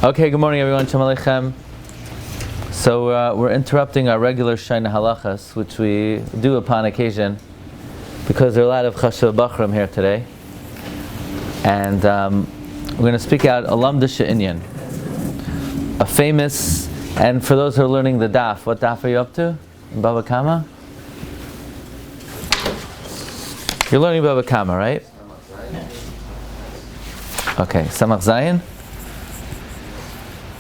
Okay, good morning everyone. Shalom Aleichem. So we're interrupting our regular Shaina Halachas, which we do upon occasion, because there are a lot of Chashuv Bachrim here today. And we're going to speak out a Lomdus Inyan, a famous, and for those who are learning the daf, what daf are you up to in Baba Kama? You're learning Baba Kama, right? Okay, Samach Zayin.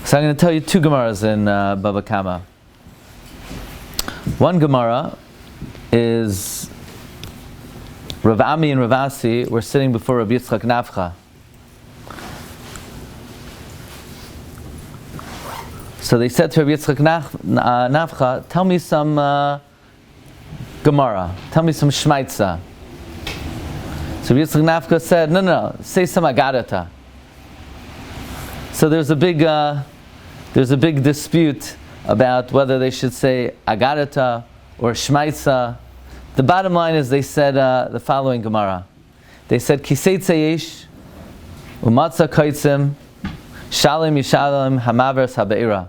So I'm going to tell you two Gemaras in Baba Kama. One Gemara is Rav Ami and Rav Asi were sitting before Rabbi Glatstein. So they said to Rabbi Glatstein, tell me some Gemara, tell me some Shmaitza. So Rabbi Glatstein said, no, say some Agadata. So there's a big dispute about whether they should say Agadata or Shmaitza. The bottom line is they said the following Gemara. They said Kisei Tzayesh Umatza Kaitzim Shalim Yishalim Hamavers Habeira.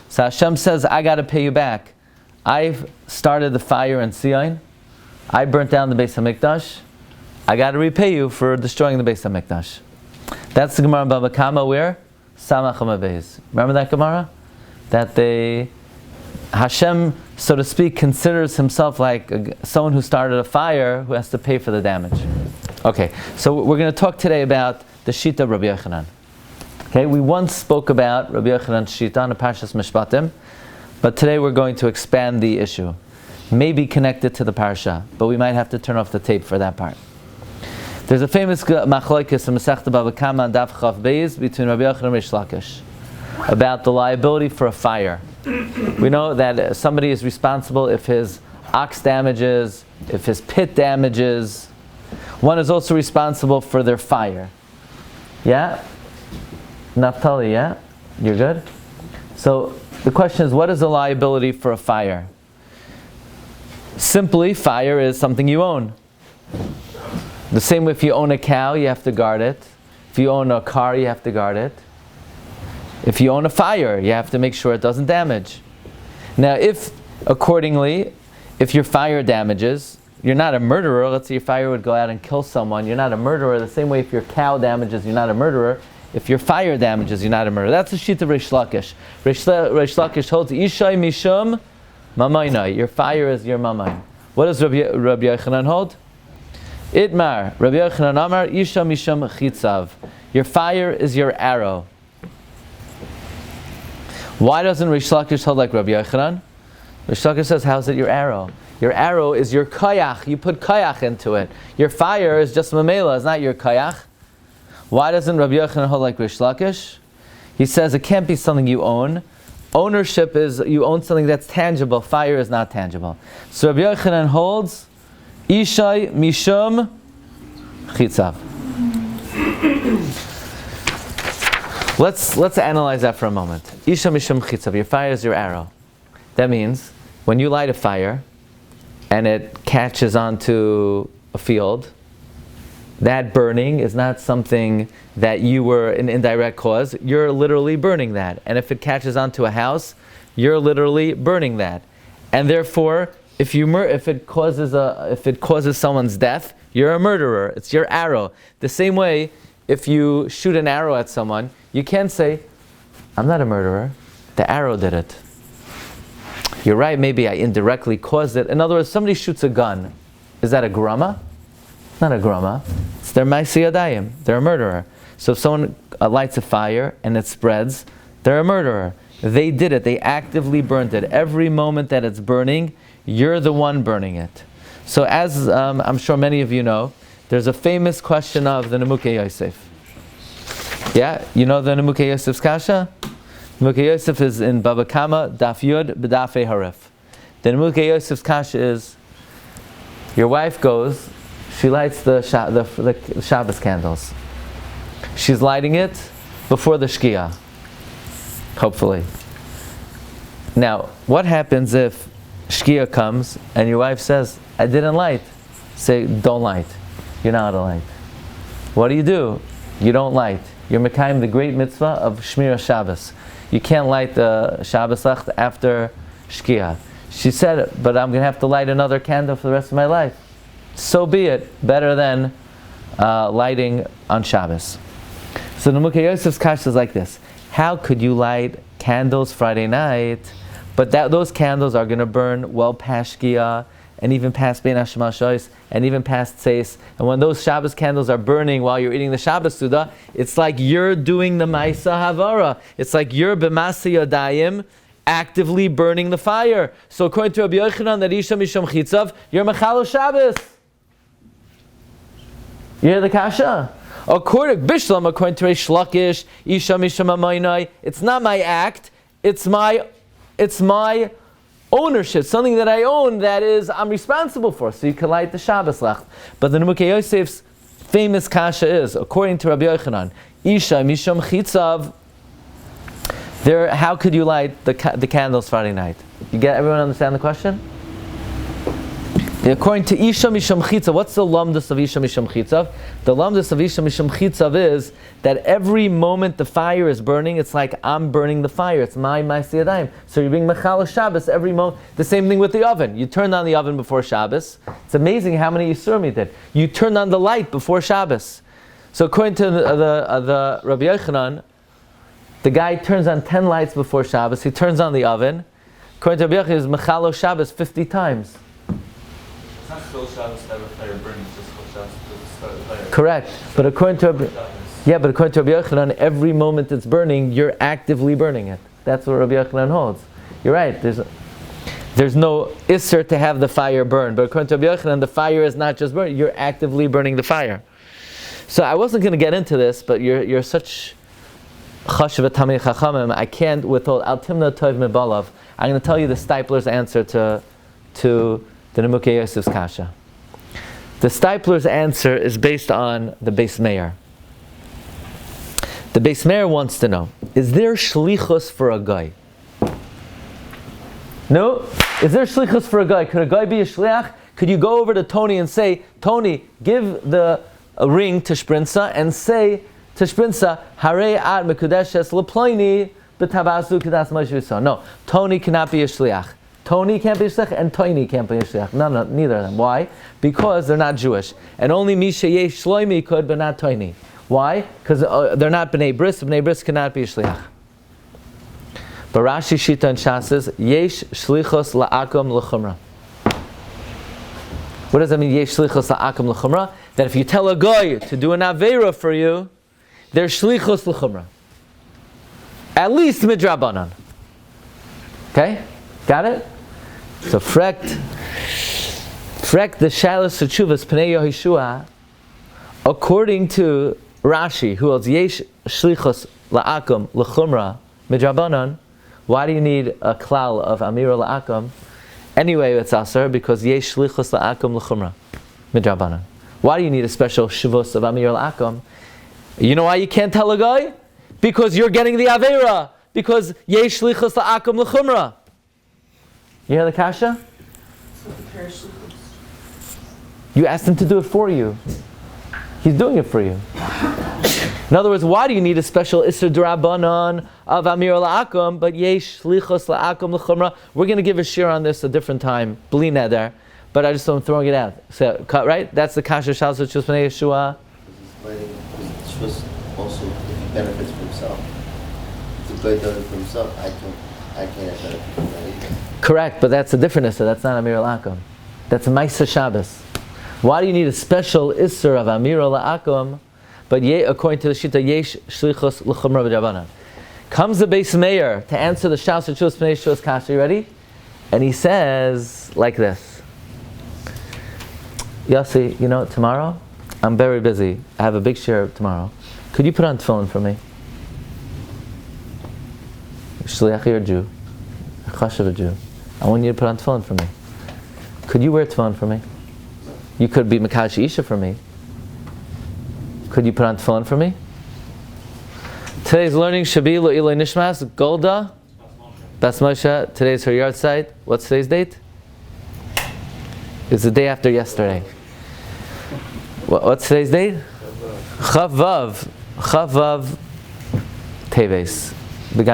So Hashem says, I got to pay you back. I've started the fire in Sion. I burnt down the Beis HaMikdash. I got to repay you for destroying the Beis HaMikdash. That's the Gemara in Baba Kama where? Samach HaMavez. Remember that Gemara? That Hashem, so to speak, considers himself like someone who started a fire who has to pay for the damage. Okay, so we're going to talk today about the Shita of Rabbi Yochanan. Okay, we once spoke about Rabbi Yochanan's Shita on the Parshas Mishpatim, but today we're going to expand the issue. Maybe connected to the Parsha, but we might have to turn off the tape for that part. There's a famous machlokes in Masechta Baba Kama and Daf Chav Beis between Rabbi Yochanan and Reish Lakish about the liability for a fire. We know that somebody is responsible if his ox damages, if his pit damages. One is also responsible for their fire. Yeah? Naftali, yeah? You're good? So the question is, what is the liability for a fire? Simply, fire is something you own. The same way if you own a cow, you have to guard it. If you own a car, you have to guard it. If you own a fire, you have to make sure it doesn't damage. Now, if your fire damages, you're not a murderer. Let's say your fire would go out and kill someone. You're not a murderer. The same way if your cow damages, you're not a murderer. If your fire damages, you're not a murderer. That's the sheet of Reish Lakish. Reish Lakish holds, Ishai mishum mamayna. Your fire is your mamayn. What does Rabbi Yochanan hold? Itmar, Rabbi Yochanan Amar, Isha Misham Chitzav. Your fire is your arrow. Why doesn't Reish Lakish hold like Rabbi Yochanan? Reish Lakish says, how's it your arrow? Your arrow is your kayach. You put kayach into it. Your fire is just mamela, it's not your kayach. Why doesn't Rabbi Yochanan hold like Reish Lakish? He says it can't be something you own. Ownership is you own something that's tangible. Fire is not tangible. So Rabbi Yochanan holds Ishai Mishum Chitzav. Let's analyze that for a moment. Isha Mishum Chitzav. Your fire is your arrow. That means when you light a fire and it catches onto a field, that burning is not something that you were an indirect cause. You're literally burning that. And if it catches onto a house, you're literally burning that. And therefore, if it causes someone's death, you're a murderer. It's your arrow. The same way, if you shoot an arrow at someone, you can't say, I'm not a murderer. The arrow did it. You're right, maybe I indirectly caused it. In other words, somebody shoots a gun. Is that a grama? Not a grama. It's their ma'aseh yadayim. They're a murderer. So if someone lights a fire and it spreads, they're a murderer. They did it. They actively burned it. Every moment that it's burning, you're the one burning it. So as I'm sure many of you know, there's a famous question of the Nemukei Yosef. Yeah? You know the Nemukei Yosef's kasha? Nemukei Yosef is in Baba Kama, Daf Yud, B'Dafei Harif. The Nemukei Yosef's kasha is, your wife goes, she lights the Shabbos candles. She's lighting it before the Shkia, hopefully. Now, what happens if Shkia comes and your wife says, I didn't light? Say, don't light. You're not allowed to light. What do? You don't light. you're mekayim the great mitzvah of Shmira Shabbos. You can't light the Shabbos Lach after Shkia. She said, but I'm going to have to light another candle for the rest of my life. So be it. Better than lighting on Shabbos. So the Mukhe Yosef's kasha is like this. How could you light candles Friday night, but those candles are going to burn well past Shkia, and even past Bein HaShemashois, and even past Tzeis. And when those Shabbos candles are burning while you're eating the Shabbos Suda, it's like you're doing the Maisa Havara. It's like you're B'masa Yadayim, actively burning the fire. So according to Rabbi Yochanan, that Isha Misham Chitzav, you're Mechalo Shabbos. You hear the kasha? According to Reish Lakish, Isha Misham Amaynai, it's not my act, it's my ownership, something that I own, that is, I'm responsible for. So you can light the Shabbos Lach. But the Mukhe Yosef's famous kasha is, according to Rabbi Yochanan, Isha Misham Chitzav, how could you light the candles Friday night? Everyone understand the question? According to Isha Misham Chitzav, what's the Lomdus of Isha Misham Chitzav? The Lomdus of Isha Misham Chitzav is that every moment the fire is burning, it's like I'm burning the fire. It's my Ma'aseh. So you're being Mechal Shabbos every moment. The same thing with the oven. You turned on the oven before Shabbos. It's amazing how many Yisurim you did. You turned on the light before Shabbos. So according to the Rabbi Yochanan, the guy turns on 10 lights before Shabbos. He turns on the oven. According to Rabbi Yochanan, he's Mechal Shabbos 50 times. Correct, but according to Rabbi Yochanan, every moment it's burning, you're actively burning it. That's what Rabbi Yochanan holds. You're right. There's no isser to have the fire burn, but according to Rabbi Yochanan, the fire is not just burning; you're actively burning the fire. So I wasn't going to get into this, but you're such chashav tamei chachamim. I can't withhold al timna tov mebalav. I'm going to tell you the Stipler's answer to the Mukhe Yosef's kasha. The Stipler's answer is based on the Beis Meir. The Beis Meir wants to know, is there shlichus for a guy? No? Is there shlichus for a guy? Could a guy be a shliach? Could you go over to Tony and say, Tony, give a ring to Shprinza and say to Shprinza, Harei ad mekudeshes leploini b'tabazu kedas Moshe Yisrael. No, Tony cannot be a shliach. Tony can't be a shliach and Toini can't be a shliach. No, neither of them. Why? Because they're not Jewish. And only Misha Yesh Shloimi could, but not Toini. Why? Because they're not B'nai Bris. B'nai Bris cannot be a shliach. But Rashi Shita and Shas says, Yesh Shlichos La'akum L'chumra. What does that mean, Yesh Shlichos La'akum L'chumra? That if you tell a guy to do an Aveira for you, there's Shlichos L'chumra. At least Midrabanan. Okay? Got it? So frekt the Shalos Teshuvas Pnei Yehoshua, according to Rashi, who holds Yesh Shlichus La'akum L'chumra Midrabanan, why do you need a klal of Amira La'akum? Anyway, it's Aser, because Yesh Shlichus La'akum L'chumra Midrabanan. Why do you need a special Shavus of Amira La'akum? You know why you can't tell a guy? Because you're getting the Aveira. Because Yesh Shlichus La'akum L'chumra. You hear the kasha? You asked him to do it for you. He's doing it for you. In other words, why do you need a special Isser D'Rabbanan of Amir La'akum, but Yesh Shlichos La'akum L'chumra? We're going to give a shir on this a different time, Bli Neder, but I just am throwing it out. So, right? That's the kasha Shal Shus Pnei Yeshua. Shus also benefits for himself. If the guy does it for himself, I can't have benefit from that either. Correct, but that's a different Isser. That's not Amir La'akum. That's Maisa Shabbos. Why do you need a special Isser of Amir La'akum? But according to the Shita, Yesh Shlichos L'chumra B'Drabanan. Comes the Beis Meir to answer the Shas Shus Pnei Yeshua's kasha. You ready? And he says like this: Yossi, tomorrow I'm very busy. I have a big share tomorrow. Could you put on tefillin for me? Shliach, you're a Jew. Chashav a Jew. I want you to put on tefillin for me. Could you wear tefillin for me? You could be Mekadosh Isha for me. Could you put on tefillin for me? Today's learning Shabi Lo Iloi Nishmas Golda Bas Moshe. Today's her yard site. What's today's date? It's the day after yesterday. What's today's date? Chavav. Chavav Teves. Could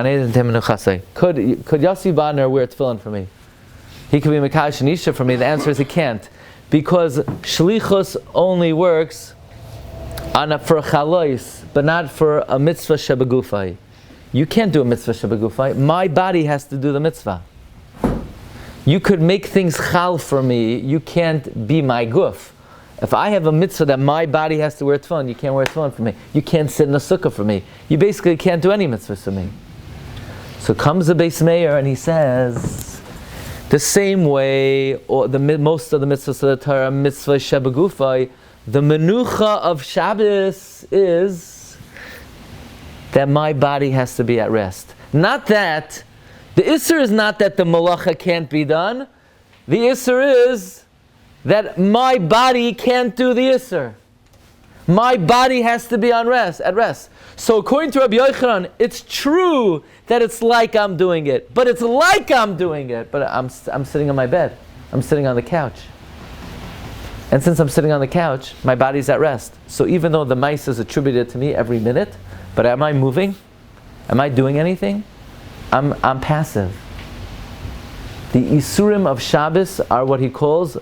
Yossi Badner wear tefillin for me? He could be Mekadosh and Isha for me. The answer is he can't. Because Shlichus only works for a chalois, but not for a mitzvah shebegufai. You can't do a mitzvah shebegufai. My body has to do the mitzvah. You could make things chal for me. You can't be my guf. If I have a mitzvah that my body has to wear tefillin, you can't wear tefillin for me. You can't sit in a sukkah for me. You basically can't do any mitzvahs for me. So comes the Beis Meir and he says, the same way, or most of the mitzvahs of the Torah, mitzvah shebegufai, the menucha of Shabbos is that my body has to be at rest. Not that, the Isser is not that the malacha can't be done. The Isser is that my body can't do the Isser. My body has to be at rest. So according to Rabbi Yochanan, it's true that it's like I'm doing it. But it's like I'm doing it. But I'm sitting on my bed. I'm sitting on the couch. And since I'm sitting on the couch, my body's at rest. So even though the mice is attributed to me every minute, but am I moving? Am I doing anything? I'm passive. The Isurim of Shabbos are what he calls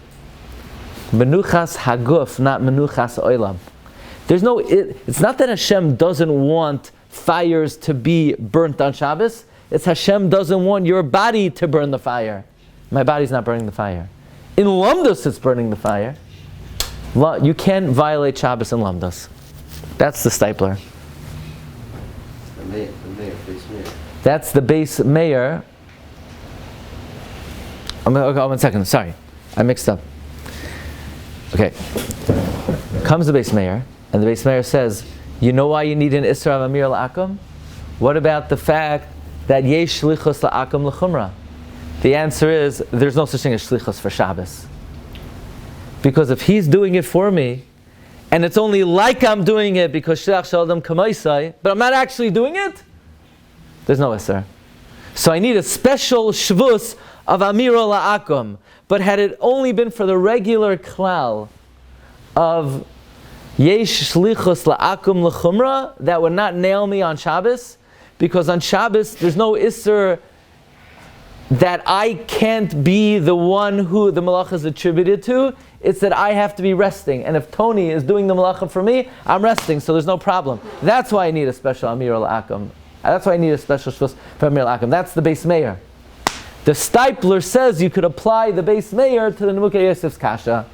Menuchas Haguf, not Menuchas Oilam. It's not that Hashem doesn't want fires to be burnt on Shabbos. It's Hashem doesn't want your body to burn the fire. My body's not burning the fire. In Lomdus it's burning the fire. You can't violate Shabbos in Lomdus. That's the stipler. That's the Beis Meir. Okay, 1 second. Sorry, I mixed up. Okay. Comes the Beis Meir, and the Beis Meir says, you know why you need an Isra of Amir La'akum? What about the fact that Yesh Shlichus La'akum L'chumra? The answer is, there's no such thing as Shlichus for Shabbos. Because if he's doing it for me, and it's only like I'm doing it because Shliach Shalom Kamaisai, but I'm not actually doing it, there's no Isra. So I need a special Shvus of Amir La'akum. But had it only been for the regular klal of Yesh Shlichus La'akum L'chumra, that would not nail me on Shabbos, because on Shabbos there's no Isser that I can't be the one who the malacha is attributed to. It's that I have to be resting. And if Tony is doing the malacha for me, I'm resting, so there's no problem. That's why I need a special Amir La'akum. That's why I need a special Shvus for Amir La'akum. That's the Beis Meir. The stipler says you could apply the Beis Meir to the Nemukei Yosef's kasha.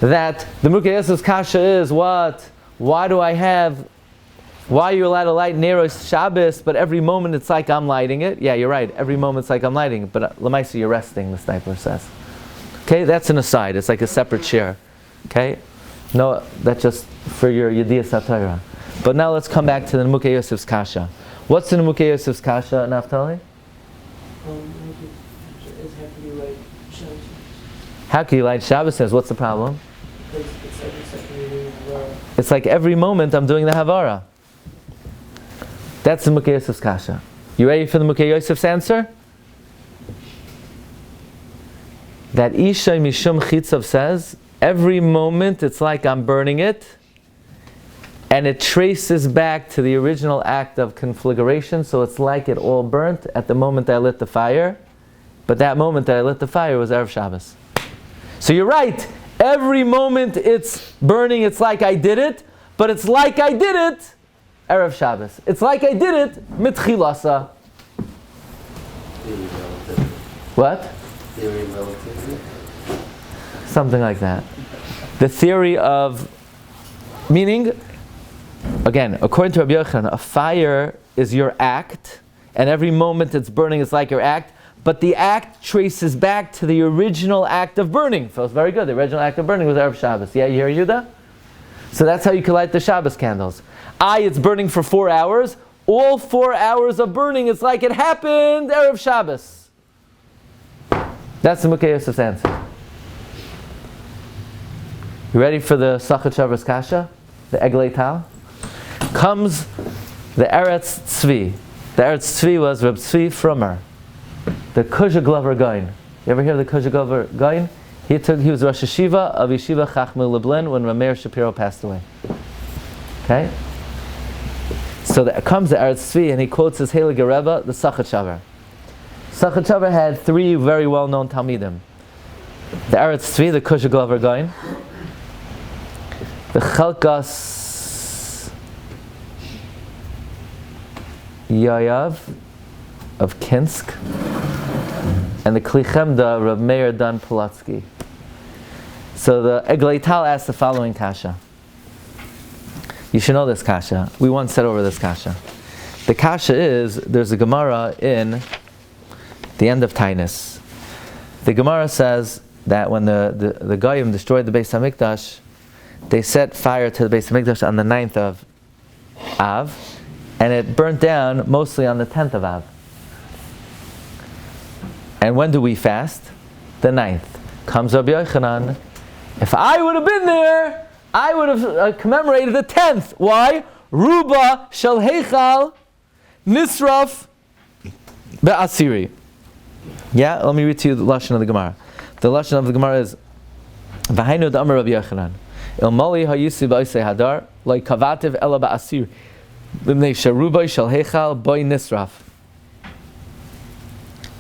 That the Nemukei Yosef's kasha is what? Why are you allowed to light Neros Shabbos, but every moment it's like I'm lighting it? Yeah, you're right. Every moment it's like I'm lighting it, but Lamaisa, you're resting, the stipler says. Okay, that's an aside. It's like a separate share. Okay? No, that's just for your Yediyah Satira. But now let's come back to the Nemukei Yosef's kasha. What's the Nemukei Yosef's kasha, Naftali? How can you light Shabbos? Says, what's the problem? It's like every moment I'm doing the Havara. That's the Nemukei Yosef's kasha. You ready for the Nemukei Yosef's answer? That Isha Mishum Chitzav says, every moment it's like I'm burning it, and it traces back to the original act of conflagration, so it's like it all burnt at the moment I lit the fire, but that moment that I lit the fire was Erev Shabbos. So you're right, every moment it's burning, it's like I did it, but it's like I did it Erev Shabbos. It's like I did it mitchilasa. What? Theory of relativity? Something like that. The theory of, meaning, again, according to Rabbi Yochanan, a fire is your act, and every moment it's burning is like your act, but the act traces back to the original act of burning. Feels very good. The original act of burning was Erev Shabbos. Yeah, you hear Yudah? So that's how you can light the Shabbos candles. It's burning for 4 hours. All 4 hours of burning, it's like it happened Erev Shabbos. That's the Nemukei Yosef's answer. You ready for the Sochotzew kasha? The Eglei Tal? Comes the Eretz Tzvi. The Eretz Tzvi was Reb Tzvi Frummer, the Kuzha Glover Goin. You ever hear of the Kuzha Glover Goin? He was Rosh Yeshiva of Yeshiva Chachmei Lublin when Rameir Shapiro passed away. Okay? So there comes the Eretz Tzvi and he quotes his Heilige Rebbe, the Sochotzew. Sochotzew had three very well-known Talmidim. The Eretz Tzvi, the Kusha Glover Goin, the Chalkas Yayav of Kinsk, and the Klichemda Rav Meir Dan Polatsky. So the Egleital asked the following kasha. You should know this kasha. We once said over this kasha. The kasha is, there's a Gemara in the end of Tainus. The Gemara says that when the Goyim destroyed the Beis HaMikdash, they set fire to the Beis HaMikdash on the 9th of Av, and it burnt down mostly on the 10th of Av. And when do we fast? The 9th. Comes Rabbi Yochanan. If I would have been there, I would have commemorated the 10th. Why? Ruba shel heichal nisraf be'asiri. Yeah, let me read to you the lashon of the Gemara. The lashon of the Gemara is V'hainu d'amar Rabbi Yochanan Il mali hayisi b'oisei hadar Loi kavativ ela ba'asir B'mnei sheruba shel heichal boi nisraf.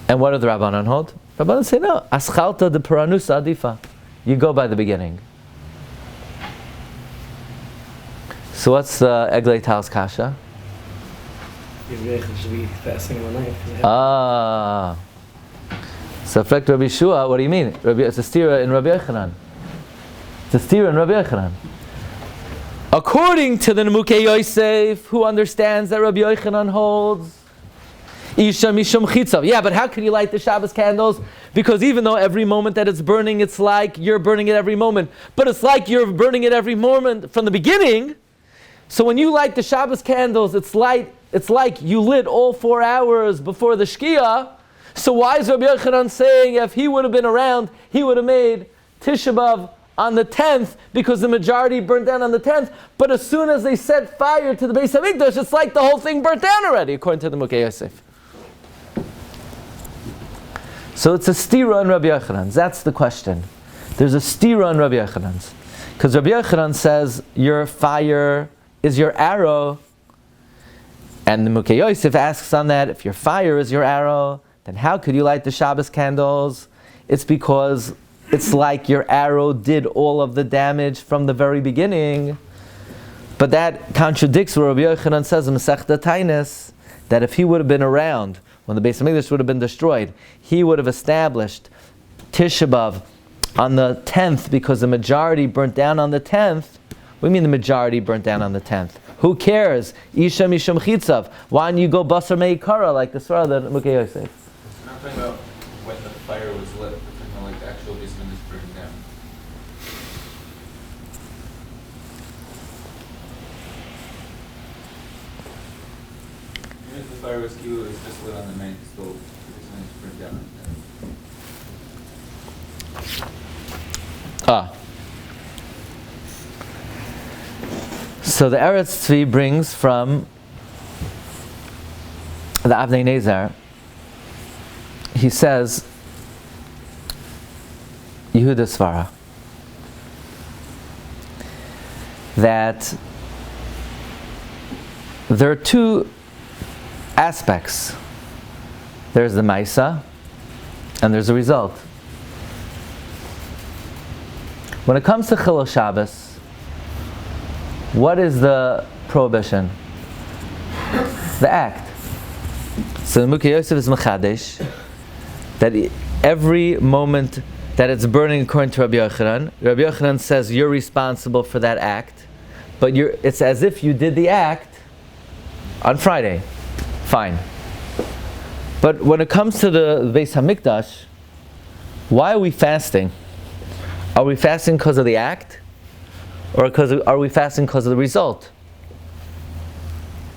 And what do the Rabbanan hold? Rabbanan say no. Aschalta de paranusa adifa. You go by the beginning. So what's the Eglei Tal's kasha? Should be fasting on the 9th. Ah. So Frek Rabbi Shua, what do you mean? It's a stira in Rabbi Yochanan. It's a stira in Rabbi Yochanan. According to the Nemukei Yosef, who understands that Rabbi Yochanan holds Isha Mishum Chitzav. Yeah, but how can you light the Shabbos candles? Because even though every moment that it's burning, it's like you're burning it every moment. But it's like you're burning it every moment from the beginning. So when you light the Shabbos candles, it's like you lit all 4 hours before the Shkia. So why is Rabbi Yochanan saying if he would have been around, he would have made Tisha B'Av on the 10th because the majority burnt down on the 10th. But as soon as they set fire to the Beis HaMikdash, it's like the whole thing burnt down already, according to the Mukei Yosef. So it's a stira in Rabbi Yochanan's. That's the question. There's a stira in Rabbi Yochanan's. Because Rabbi Yochanan says your fire is your arrow. And the Mukei Yosef asks on that, if your fire is your arrow, then how could you light the Shabbos candles? It's because it's like your arrow did all of the damage from the very beginning. But that contradicts what Rabbi Yochanan says in Masechta Tainus, that if he would have been around when the Beis HaMikdash would have been destroyed, he would have established Tisha B'Av on the 10th because the majority burnt down on the 10th. What do you mean the majority burnt down on the 10th? Who cares? Isha Mishum Chitzav. Why don't you go Basar Meikara like the Surah that Mukei Yosef? We're not talking about when the fire was lit. We're talking about like the actual basement is burning down. Even if the fire was killed, it's just lit on the 9th, still the basement is burning down. So the Eretz Tzvi brings from the Avnei Nezer. He says, Yehuda Svara, that there are two aspects. There's the Maisa, and there's the result. When it comes to Chilul Shabbos, what is the prohibition? The act. So the Mukei Yosef is Mechadesh, that every moment that it's burning according to Rabbi Yochanan says you're responsible for that act, but it's as if you did the act on Friday. Fine. But when it comes to the Beis HaMikdash, why are we fasting? Are we fasting because of the act? Or are we fasting because of the result?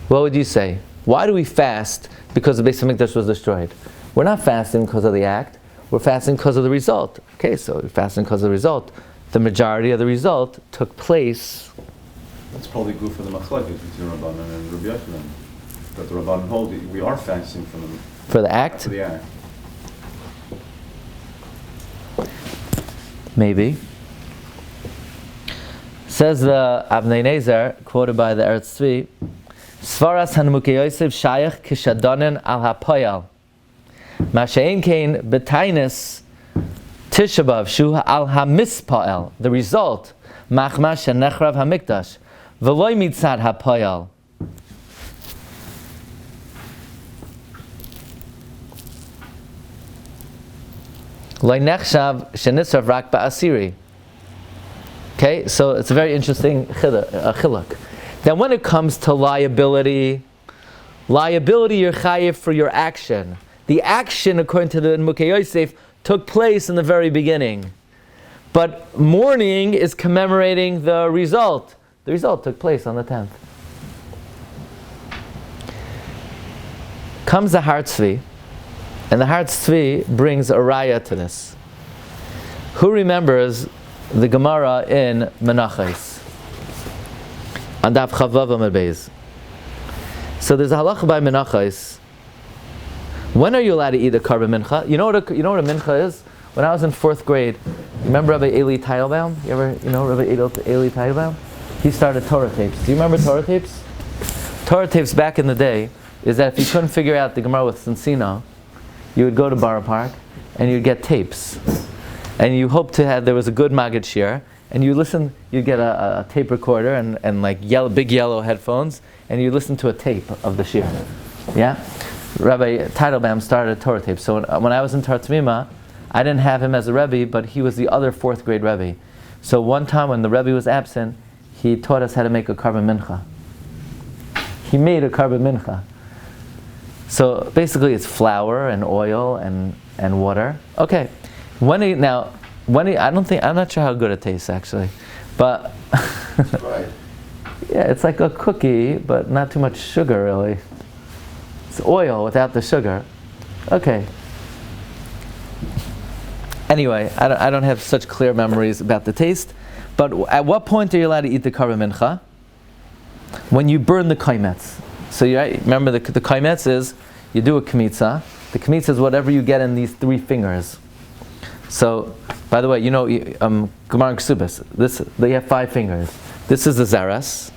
What would you say? Why do we fast because the Beis HaMikdash was destroyed? We're not fasting because of the act. We're fasting because of the result. Okay, so we're fasting because of the result. The majority of the result took place. That's probably good for the machlekes between Rabbanan and Rabbi Yochanan. That the Rabbanan hold we are fasting for the act. For the act. Maybe. Says the Avnei Nezer, quoted by the Eretz Tzvi, Svaras Hanmukei Yosef Shayach Kishadonen al Hapoyal. Mashein Kain Betainis Tisha B'Av Shu al Hamispael. The result, Machma Shenechrav Hamikdash. V'loy mitzad Hapoyal. Loy Nechshav Shenisrav Rak Ba'asiri. Okay, so it's a very interesting chiluk. Then when it comes to liability you're chayiv for your action. The action, according to the Mukei Yosef, took place in the very beginning. But mourning is commemorating the result. The result took place on the 10th. Comes the Har Tzvi, and the Har Tzvi brings a raya to this. Who remembers the Gemara in Menachos? On Daf Chavav Amud Beis. So there's a halacha by Menachos. When are you allowed to eat a karban mincha? You know what a mincha is? When I was in 4th grade, remember Rabbi Eli Teitelbaum? You know Rabbi Eli Teitelbaum? He started Torah tapes. Do you remember Torah tapes? Torah tapes back in the day is that if you couldn't figure out the Gemara with Cincino, you would go to Borough Park and you'd get tapes. And you hope to have, there was a good Maggid Shir, and you listen, you get a tape recorder and like big yellow headphones, and you listen to a tape of the Shir. Yeah? Rabbi Teitelbaum started a Torah tape. So when I was in Tar Tamima, I didn't have him as a Rebbe, but he was the other 4th grade Rebbe. So one time when the Rebbe was absent, he taught us how to make a karban mincha. He made a karban mincha. So basically it's flour and oil and water. Okay. I'm not sure how good it tastes actually. But Right. yeah, it's like a cookie, but not too much sugar really. It's oil without the sugar. Okay. Anyway, I don't have such clear memories about the taste. But at what point are you allowed to eat the karban mincha? When you burn the kaimetz. So you remember the kaimetz is, you do a kmitza. The kmitza is whatever you get in these 3 fingers. So, by the way, you know, Gemara and Ksubis, they have 5 fingers. This is the zeres.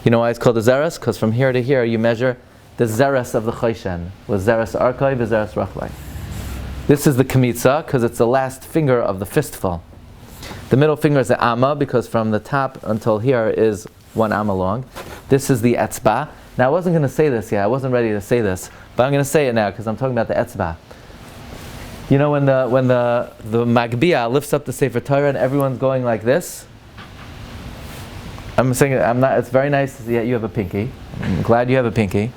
You know why it's called the zeres? Because from here to here you measure the zeres of the chayshen. Was zeres arkai, was zeres rachlai. This is the kmitza, because it's the last finger of the fistful. The middle finger is the amma, because from the top until here is 1 amma long. This is the etzba. Now I wasn't going to say this yet, I wasn't ready to say this, but I'm going to say it now, because I'm talking about the etzba. You know when the Magbiya lifts up the Sefer Torah and everyone's going like this? I'm saying it's very nice that you have a pinky. I'm glad you have a pinky.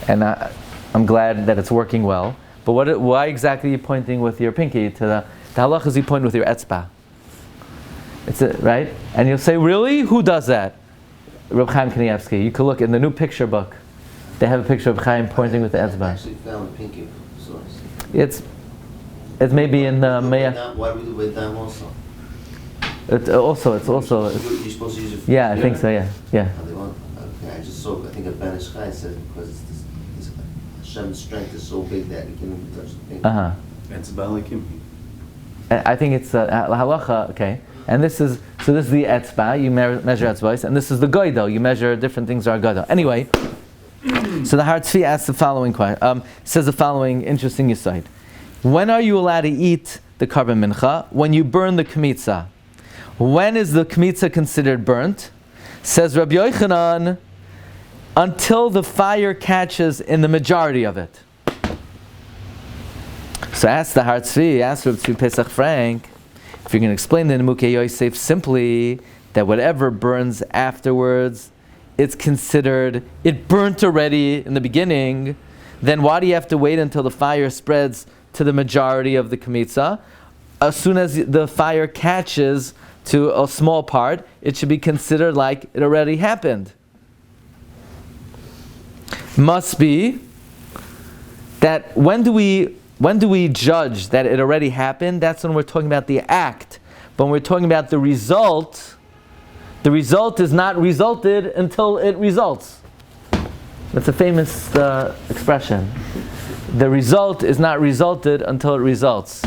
And I'm glad that it's working well. But why exactly are you pointing with your pinky to the halach is you point with your etzba? It's it, right? And you'll say, really? Who does that? Reb Chaim Kanievsky. You can look in the new picture book. They have a picture of Chaim pointing with the etzba. I actually found a pinky source. It's maybe in the Why do we do with them also? It's also. You're supposed to use it for Yeah, I think so. Yeah. I just saw. I think a Ben Ish Chai said because this Hashem's strength is so big that you can't even touch the finger. It's balikim. I think it's halacha. Okay, and this is the etzba. You measure etzbais, and this is the goido. You measure different things are goido. Anyway, so the Har Tzvi asks the following question. Says the following interesting aside. When are you allowed to eat the karban mincha? When you burn the kmitza. When is the kmitza considered burnt? Says Rabbi Yochanan, until the fire catches in the majority of it. So ask the Har Tzvi, ask Rabbi Tzvi Pesach Frank, if you're going to explain the Mukei Yosef simply that whatever burns afterwards, it's considered, it burnt already in the beginning, then why do you have to wait until the fire spreads to the majority of the kmitza? As soon as the fire catches to a small part, it should be considered like it already happened. Must be that when do we judge that it already happened? That's when we're talking about the act. But when we're talking about the result is not resulted until it results. That's a famous expression. The result is not resulted until it results.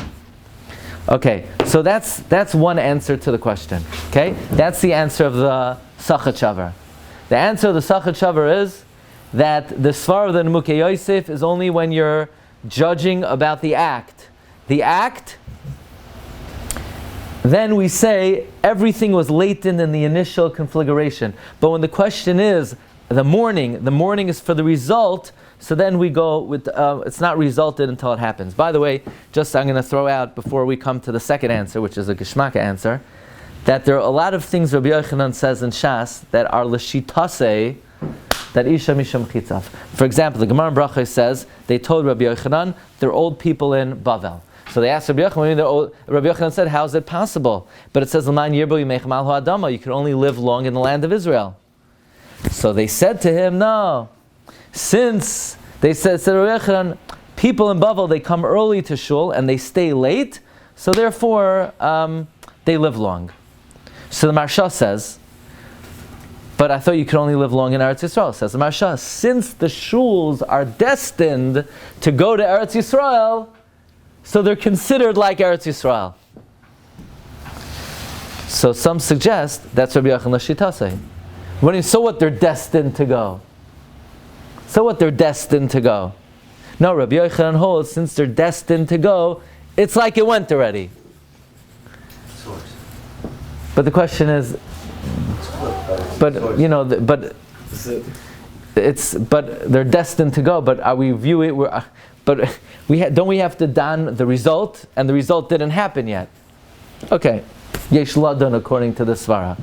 Okay, so that's one answer to the question. Okay, that's the answer of the Sochotzew. The answer of the Sochotzew is that the Svar of the Nemukei Yosef is only when you're judging about the act. The act, then we say everything was latent in the initial conflagration. But when the question is the morning is for the result, so then we go with, it's not resulted until it happens. By the way, just I'm going to throw out before we come to the second answer, which is a Geshmaka answer, that there are a lot of things Rabbi Yochanan says in Shas that are l'shitase, that Isha Misham Chitzav. For example, the Gemara in Brachos says, they told Rabbi Yochanan, they're old people in Bavel. So they asked Rabbi Yochanan, Rabbi Yochanan said, how is it possible? But it says, L'man yirbo yimechem al ha'adama, you can only live long in the land of Israel. So they said to him, no. Since they said Rabbi Yochanan, people in Bavel, they come early to shul and they stay late, so therefore they live long. So the Marsha says, but I thought you could only live long in Eretz Yisrael. Says the Marsha, since the shuls are destined to go to Eretz Yisrael, so they're considered like Eretz Yisrael. So some suggest that's Rabbi Yochanan Shitase. So what, they're destined to go? So what, they're destined to go? No, Rabbi Yochanan holds, since they're destined to go, it's like it went already. Source. But the question is, but you know, but they're destined to go. But are we viewing? But don't we have to don the result, and the result didn't happen yet? Okay, yesh ladon according to the svara,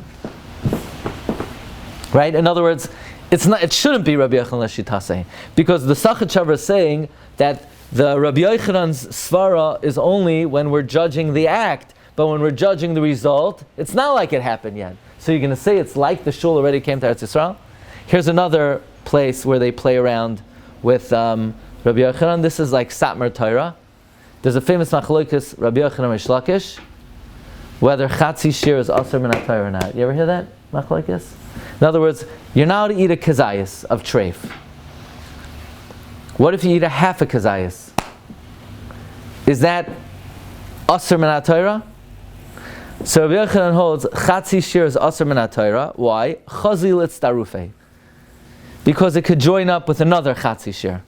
right? In other words, it's not. It shouldn't be Rabbi Yochanan Shitase, because the Sochotzew is saying that the Rabbi Yochanan's svara is only when we're judging the act, but when we're judging the result, it's not like it happened yet. So you're going to say it's like the shul already came to Eretz Yisrael? Here's another place where they play around with Rabbi Yochanan. This is like Satmar Torah. There's a famous machlokes Rabbi Yochanan Rish Lakish, whether chatzi shir is asur min haTorah or not. You ever hear that machlokes? In other words, you're not allowed to eat a kazayas of treif. What if you eat a half a kazayas? Is that asur min haTorah? So Rabbi Yochanan holds chatzi shir is asur min haTorah. Why? Chazil it's darufei. Because it could join up with another chatzi shir.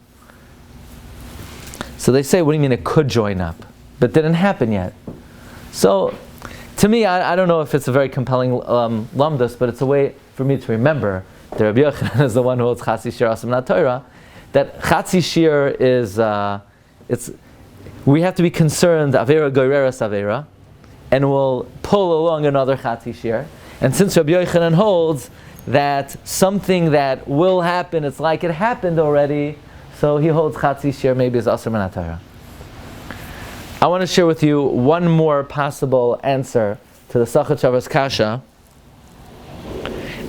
So they say, what do you mean it could join up? But didn't happen yet. So, to me, I don't know if it's a very compelling Lomdus, but it's a way for me to remember that Rabbi Yochanan is the one who holds chatzi shir asur min haTorah. That chatzi shir is, we have to be concerned, avera goyreras avera, and we'll pull along another chatzi shir. And since Rabbi Yochanan holds that something that will happen, it's like it happened already, so he holds chatzi shir maybe as asur min haTorah. I want to share with you one more possible answer to the Sochotzew's kasha.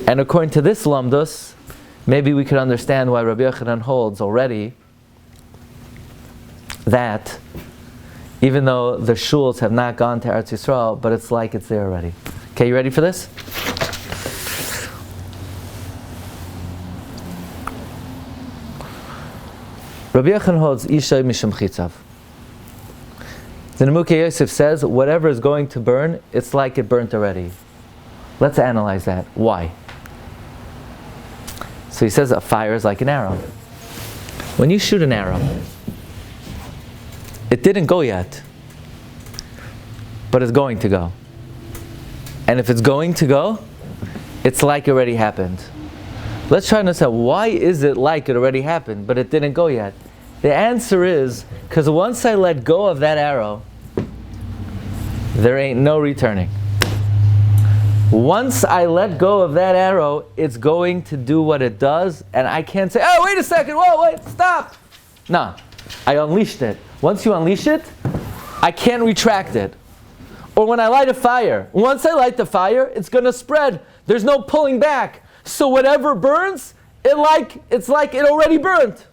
And according to this Lomdus, maybe we could understand why Rabbi Yochanan holds already that even though the shuls have not gone to Eretz Yisrael, but it's like it's there already. Okay, you ready for this? Rabbi Yochanan holds Isha Misham Chitzav. The Nemukei Yosef says, whatever is going to burn, it's like it burnt already. Let's analyze that. Why? So he says a fire is like an arrow. When you shoot an arrow, it didn't go yet, but it's going to go. And if it's going to go, it's like it already happened. Let's try to understand, why is it like it already happened, but it didn't go yet? The answer is, because once I let go of that arrow, there ain't no returning. Once I let go of that arrow, it's going to do what it does, and I can't say, oh, wait a second, whoa, wait, stop. No, I unleashed it. Once you unleash it, I can't retract it. Or when I light a fire, once I light the fire, it's going to spread. There's no pulling back. So whatever burns, it's like it already burnt.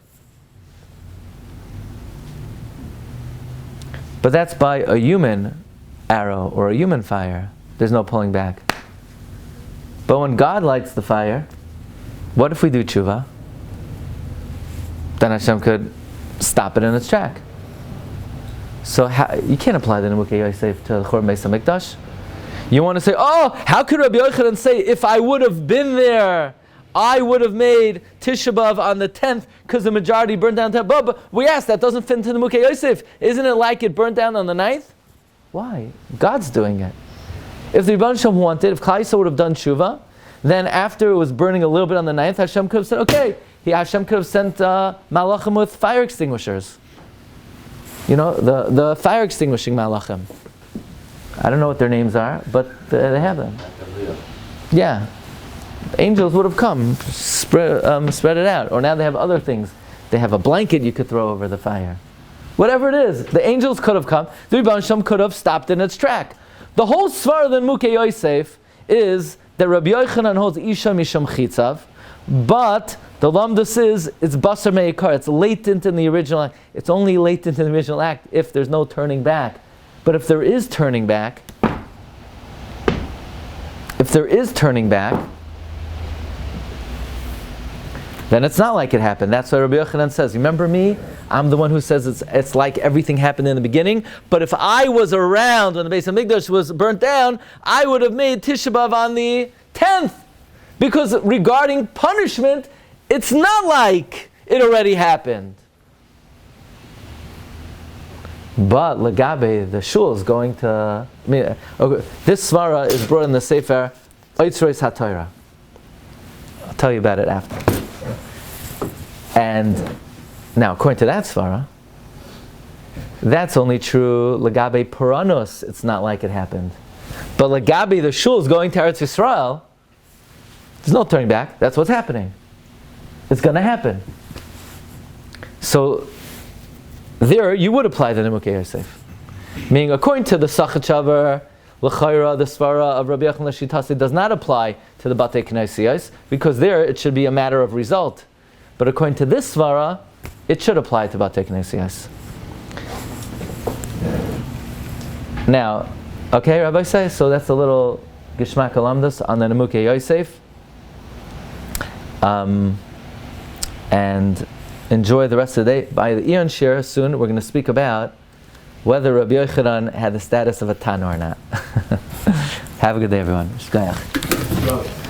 But that's by a human arrow or a human fire. There's no pulling back. But when God lights the fire, what if we do tshuva? Then Hashem could stop it in its track. So you can't apply the Nemukei Yosef to the Churban Beis HaMikdash. You want to say, oh, how could Rabbi Yochanan say, if I would have been there, I would have made Tisha B'Av on the 10th because the majority burned down 10th. But we asked, that doesn't fit into the Mukei Yosef. Isn't it like it burnt down on the 9th? Why? God's doing it. If the Rebbeinu Shem wanted, if Klal Yisrael would have done Tshuva, then after it was burning a little bit on the 9th, Hashem could have said, okay, Hashem could have sent malachim with fire extinguishers. You know, the fire extinguishing malachim. I don't know what their names are, but they have them. Yeah. Angels would have come, spread it out. Or now they have other things. They have a blanket you could throw over the fire. Whatever it is, the angels could have come. The Rebbeinu Shem could have stopped in its track. The whole svara than Mukei Yosef is that Rabbi Yochanan holds Isha Misham Chitzav, but the Lomdus is, it's Basar Me'ikar, it's latent in the original act. It's only latent in the original act if there's no turning back. But if there is turning back, then it's not like it happened. That's what Rabbi Yochanan says. Remember me? I'm the one who says it's like everything happened in the beginning. But if I was around when the Beis Hamikdash was burnt down, I would have made Tisha B'Av on the 10th. Because regarding punishment, it's not like it already happened. But Lagabe, the shul is going to... this svara is brought in the Sefer Oitzrois HaTorah. I'll tell you about it after. And now, according to that svara, that's only true Lagabe Puranos. It's not like it happened. But Lagabe, the shul is going to Eretz Yisrael. There's no turning back. That's what's happening. It's going to happen. So there, you would apply the Mukei Yosef. Meaning, according to the Sochotzew, L'chayra, the svara of Rabbi Yochanan Shitasi does not apply to the Batei Knesiyos, because there it should be a matter of result. But according to this svara, it should apply to Batei Knesiyos. Now, okay, Rabbi say, so that's a little Gishmak Lomdus on the Mukei Yosef. And enjoy the rest of the day. By the Eon Shir, soon we're going to speak about whether Rabbi Yochanan had the status of a Tana or not. Have a good day, everyone. Shkayach.